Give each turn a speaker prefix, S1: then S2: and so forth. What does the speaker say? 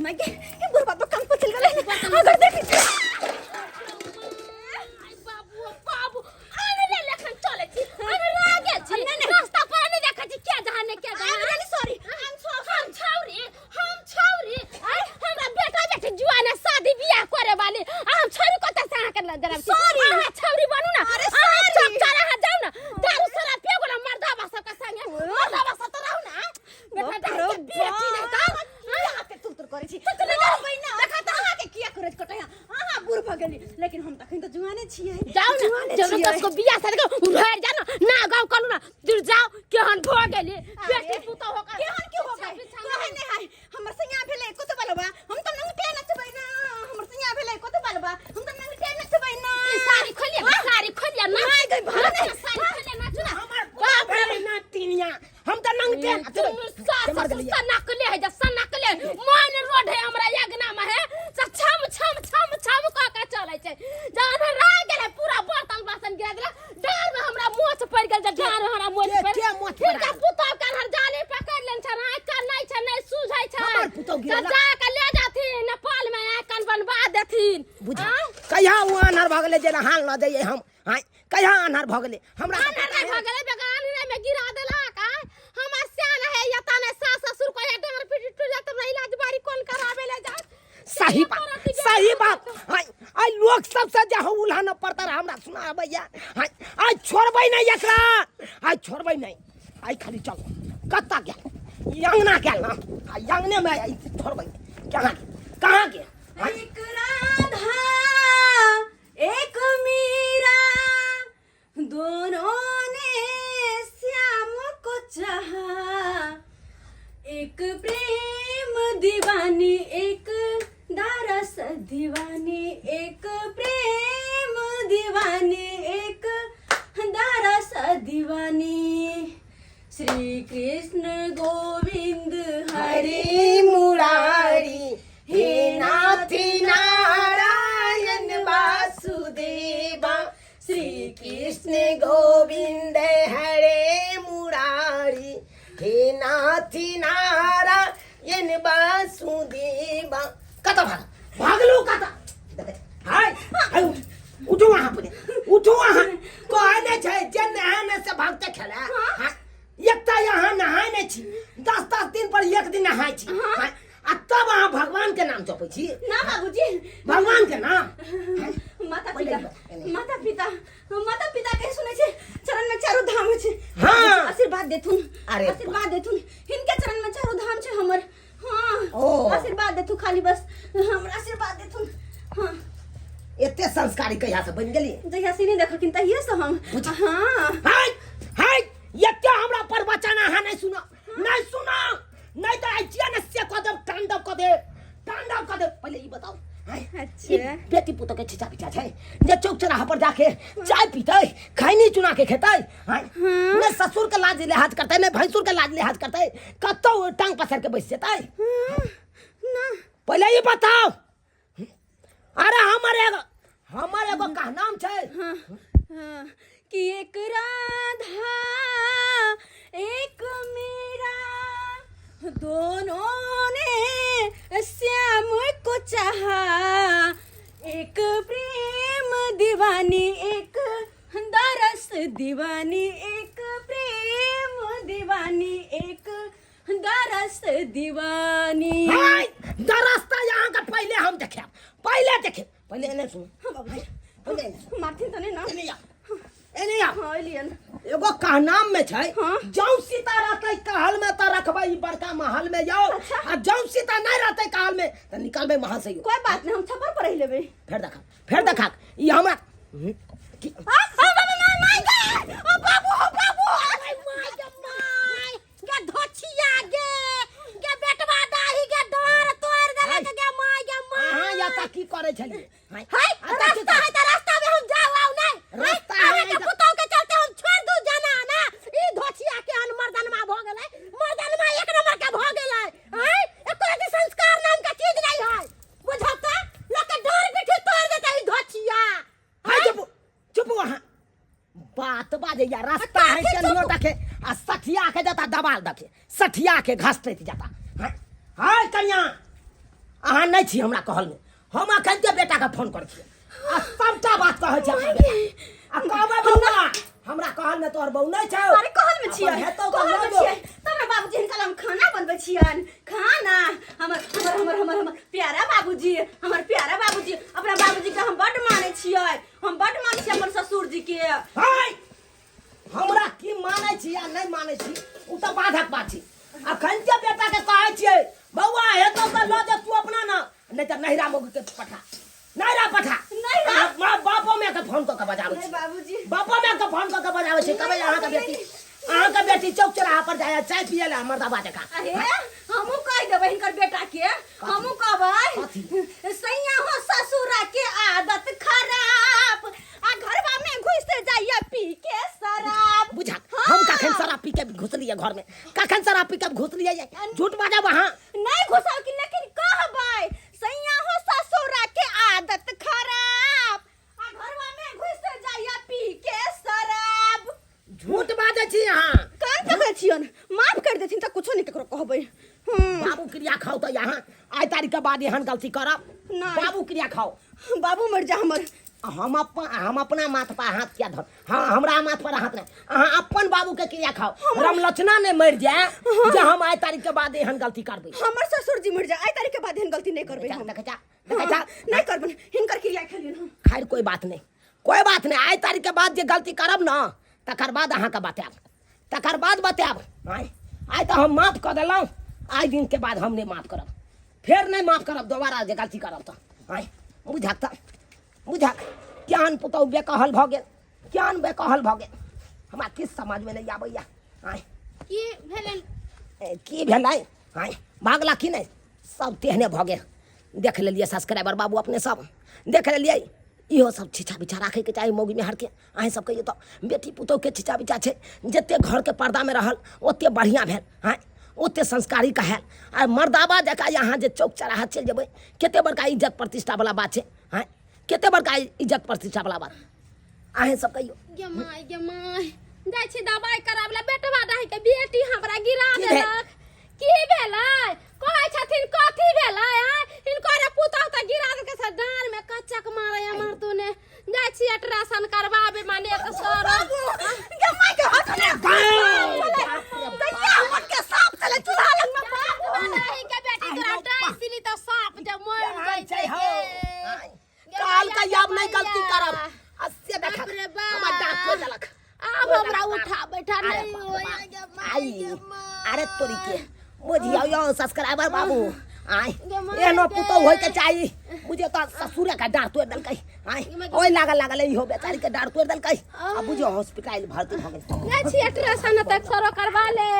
S1: मैं के बुढ़वा तो काम पर चल गले अगर देखी
S2: बाबू बाबू आने रे लेखन चले छी अरे लागे छी रास्ता पर नहीं देखा छी क्या जहाने क्या
S1: आई सॉरी
S2: हम छौरी आई हमरा बेटा बेटी जुआन शादी बियाह करे वाली हम छौरी कत से आके जरा
S1: सॉरी
S2: छौरी बनू ना
S1: अरे सॉरी
S2: चला जाओ ना दारू शराब पियो ना मर्दावा सब के संगे मर्दावा सब तो रहू ना बेटा बेटी नहीं तो
S1: यहाँ के तुर करे छी तो नहीं करबै ना देखा त अहाँ के किया करत कटया अहाँ बुढ़ भ गेली लेकिन हम तखन त जुआने छियै
S2: जाओ ना जब कसको बियाह शादी को उधर जा ना गांव करू ना दूर जाओ केहन भ गेली बेटी पुतो होकर
S1: केहन के हो गए कहे नहीं है हमर संगा भेले कत बलबा हम त नंगटे नचबै ना हमर संगा भेले कत बलबा हम त नंगटे नचबै ना
S2: सारी खोलिया ना
S1: हाय गई भाने
S2: सारी खोलिया ना चुना
S3: हमार बाप रे ना तीनिया हम त नंगटे
S2: नकले है जैसा नकले मान रोड है हमरा यगना में है छम छम छम छम का चले छै जान रह गेले पूरा बर्तन बासन गिरा देला डार में हमरा मोछ पड़ गेल जे डार में हमरा मोछ पड़
S3: के मोछ पड़
S2: का पुतौ का हर जाले पकड़ लेन छ आइ कान नहीं छ नहीं सूझै छ
S3: हमर पुतौ गिरला
S2: जा के ले जाथिन नेपाल में आइ कान बनवा देथिन
S3: बुझा कहिया वो अनहर भ गेले जे हाल न दैए हम हाय कहिया अनहर भ गेले हमरा
S2: अनहर नहीं भ गेले बेगान में गिरा देला का हमर सियान है यता ने सास ससुर को डांगर पीट टूट जात हमरा इलाज बारी कोन करावे ले जा
S3: सही बात आई लोग सबसे जे हम उल्हा न पड़ता रहा हमरा सुना भैया आई छोड़बै नहीं एकरा आई छोड़बै नहीं आई खाली चल कत्ता गया यंगना क्या ना यंगने में आई छोड़बै कहां के
S1: एक राधा एक मीरा दोनों ने श्याम को चाहा एक प्रेम दीवानी एक दारस दीवानी एक प्रेम दीवानी एक दारस दीवानी श्री कृष्ण गोविंद हरे मुरारी हे नाथ नारायण वासुदेवा
S3: श्री कृष्ण गोविंद हरे मुरारी हे नाथ नारायण वासुदेवा कता भागलो कता हाय हाय उठो वहां पर उठो वहां कहने छै जे नहाने से भागते खेला हां एकता यहां नहाने छी 10 दिन पर एक दिन नहाय छी हां आ तब अहाँ भगवान के नाम जपै छी
S1: ना बाबूजी
S3: भगवान के नाम
S1: माता पिता के सुने छे चरण में चारों धाम छे
S3: हां
S1: आशीर्वाद देथुन
S3: अरे
S1: आशीर्वाद देथुन इनके चरण में चारों धाम छे हमर हां आशीर्वाद देथु खाली बस हमरा आशीर्वाद देथुन हां
S3: एते संस्कारी कहिया से बन गेली
S1: जहिया से नहीं देखलखिन तहिया से हम हां
S3: हाय हाय एते हमरा प्रवचन अहाँ नहीं सुनो नहीं तो आइचिया न से कदम तांडव क दे पहले ई बताओ
S1: अच्छा
S3: बेटी पुतो के छिचा पिचा छै जे चौक चौराहा पर जाके चाय पीतै खैनी चुना के खेतै न ससुर के लाज लिहाज करतै न भैंसुर के लाज लिहाज करतै कतौ टांग पसर के बैस जेतै
S1: ना
S3: पहले ई बताओ अरे हमर एगो का नाम छै
S1: कि एक राधा एक मीरा दोनों ने श्याम को चाहा एक प्रेम दीवानी एक दारस दीवानी एक प्रेम दीवानी एक दारस दीवानी
S3: हाय दरस्ता यहाँ का पहले हम देखे पहले नहीं सुन
S1: हाँ बाबूजी मारथिन त नहीं ना
S3: एनिया
S1: हाँ एलियन
S3: एगो का नाम में छै
S1: हाँ?
S3: जौ सीता रहते कहल में त रखबै ई बड़का महल में जाओ
S1: अच्छा?
S3: आ जौ सीता नहीं रहते कहल में त निकलबै महल से
S1: कोई बात नहीं हम छप्पर पर रह लेबै
S3: फिर देखा ई हमरा
S2: बाबू अरे माय गे धोछिया गे बेटवा दाही गे डर तोड़ देले गे माय
S3: हां या त की करे छलिए
S2: हाय रास्ता है त रास्ता में हम जाओ नहीं
S3: रास्ता
S2: है
S3: है
S2: के पुतौ के चलते हम छोड़ दू जाना ना ई धोछिया के हन मर्दनमा भ गेलै मर्दनमा एक नंबर के भ गेलै हाय एको रति संस्कार नाम का चीज नहीं है बुझता लोग के डर बिठी तोड़ देते ई धोछिया
S3: हाय चुप वहां बात बाजे या रास्ता है के नो देखे आ सठिया के जाता दबाल देखे सठिया के घसते जाता हाय कन्या अहाँ नहीं छी हमरा कहल में हम अखन के बेटा का फोन कर छी आ सबटा बात कहै छै अहाँ बेटा आ कहबै बौआ हमरा कहल में तोहर बहू नहीं छौ
S1: अरे कहल में छियै
S3: हेतौ
S1: कहल में छियै तोरा बाबूजी हिनका हम खाना बनबै छियन खाना हमर प्यारा बाबूजी हमर प्यारा बाबूजी अपना बाबूजी के हम बड मानै छियै हम बड मानै छियै हमर ससुर जी के
S3: हाय हमरा की मानै छी या नहीं मानै छी उ त बाधक बात छी अखन के बेटा के कहै छियै बौआ हेतौ त ल दे तू अपना ना नहीं त नहिरा मोग के पठा नहिरा पठा
S1: नहिरा?
S3: मां बापो में के फोन क के बजाबै छी
S1: बाबूजी
S3: बापो में के फोन क के बजाबै छी कहबै अहाँ के बेटी चौक चौराहा पर जाय चाय पिए ला मर्दाबा जका
S1: अरे हमहू कह देबै हिनकर बेटा के हमहू कहबै सैया हो ससुरा के आदत खराब आ घरवा में घुस जाइए पी के शराब
S3: बुझा हम कखन शराब पी के घुसलिए घर में कखन शराब पी के घुसलिए झूठ बाजब अहाँ
S1: नहीं घुसल कि लेकिन कहबै सैया हो ससुरा के आदत खराब आ घरवा में घुस जाइए पी के शराब
S3: झूठ बाजै छी अहाँ
S1: कान पकड़े छियन माफ कर देथिन त कुछो नहीं ककरो कहबै
S3: बाबू क्रिया खाओ तो यहाँ आई तारीख के बाद एहन गलती करब
S1: नहीं।
S3: बाबू क्रिया खाओ
S1: बाबू मर जा हमर
S3: हम अपना माथ पर हाथ क्या धर हाँ हमरा माथ पर हाथ नहीं अहाँ अपन बाबू के क्रिया खाओ रमलचना ने मर जाए जे हम आई तारीख के बाद एहन गलती करबै
S1: हमर ससुर जी मर जा आई तारीख के बाद एहन गलती नहीं करबै हम
S3: देखा
S1: नहीं करबन हिनकर क्रिया खेलियन हम
S3: खैर कोई बात नहीं आई तारीख के बाद जे गलती करब ना तकर बाद अहाँ के बतायब तकर बाद बतायब आई तो हम माफ कर देलहुँ आई दिन के बाद हम नहीं माफ करब फिर नहीं माफ करब दोबारा जे गलती करब तो आई बुझक ज्ञान पुतौ बेकहल भऽ गेल ज्ञान बेकहल भऽ गेल हमरा किछु समझ में नहीं आबैया आई
S2: की भेलै
S3: की भेलै आई भागला कि नहीं सब तेहने भऽ गेल देख लेलिए सब्सक्राइबर बाबू अपने सब देख लेलिए इहो सब छिछा बिछा राखे के चाही मौगी में हर के अहें सब कहियो तो बेटी पुतौ के छिछा बिछा छै जते घर के पर्दा में रहल ओते बढ़िया भेल हाँ ओते संस्कारी कहाल आ मर्दाबा जका यहाँ जे चौक चौराहा चलि जेबै कते बड़का इज्जत प्रतिष्ठा वाला बात छै हाँ कते बड़का इज्जत प्रतिष्ठा वाला बात अहें सब कहियो
S2: गे माय जाइ छी दवाई कराबला बेटवा दाही के बेटी हमरा गिरा
S3: की भेल?
S2: देलक की भेलै कहै छथिन कथी भेलै हिनकर पुतौ त गिरा देलकै से डार में कच्चक मारै हमर तूने जाइ छी अल्ट्रासाउंड करबाबे माने एक सर
S1: गे माय के हाथ ले दैया हमर के सांप चले चूल्हा लग में
S2: दाही के बेटी तोरा डाई सिली त सांप जे मर जाइ छै
S3: काल का याब नहीं गलती करब अस्से देखा
S2: बाप रे बाप।
S3: हमर डांट तोड़ देलक
S2: आब हमरा उठा बैठा नहीं होया गे माय
S3: आई अरे तोरी के बुझियो यो subscriber Babu I
S2: gay my
S3: एनो
S2: गे।
S3: पुतौ होय के चाहिए बुझियो तो ससुर का डांट तोड़ देलकै आई ओय लागल इहो बेचारी के डांट तोड़ देलकै अब बुझियो हॉस्पिटल भर्ती भ गेल
S2: जाइ छी अल्ट्रासाउंड तक सरो करवा ले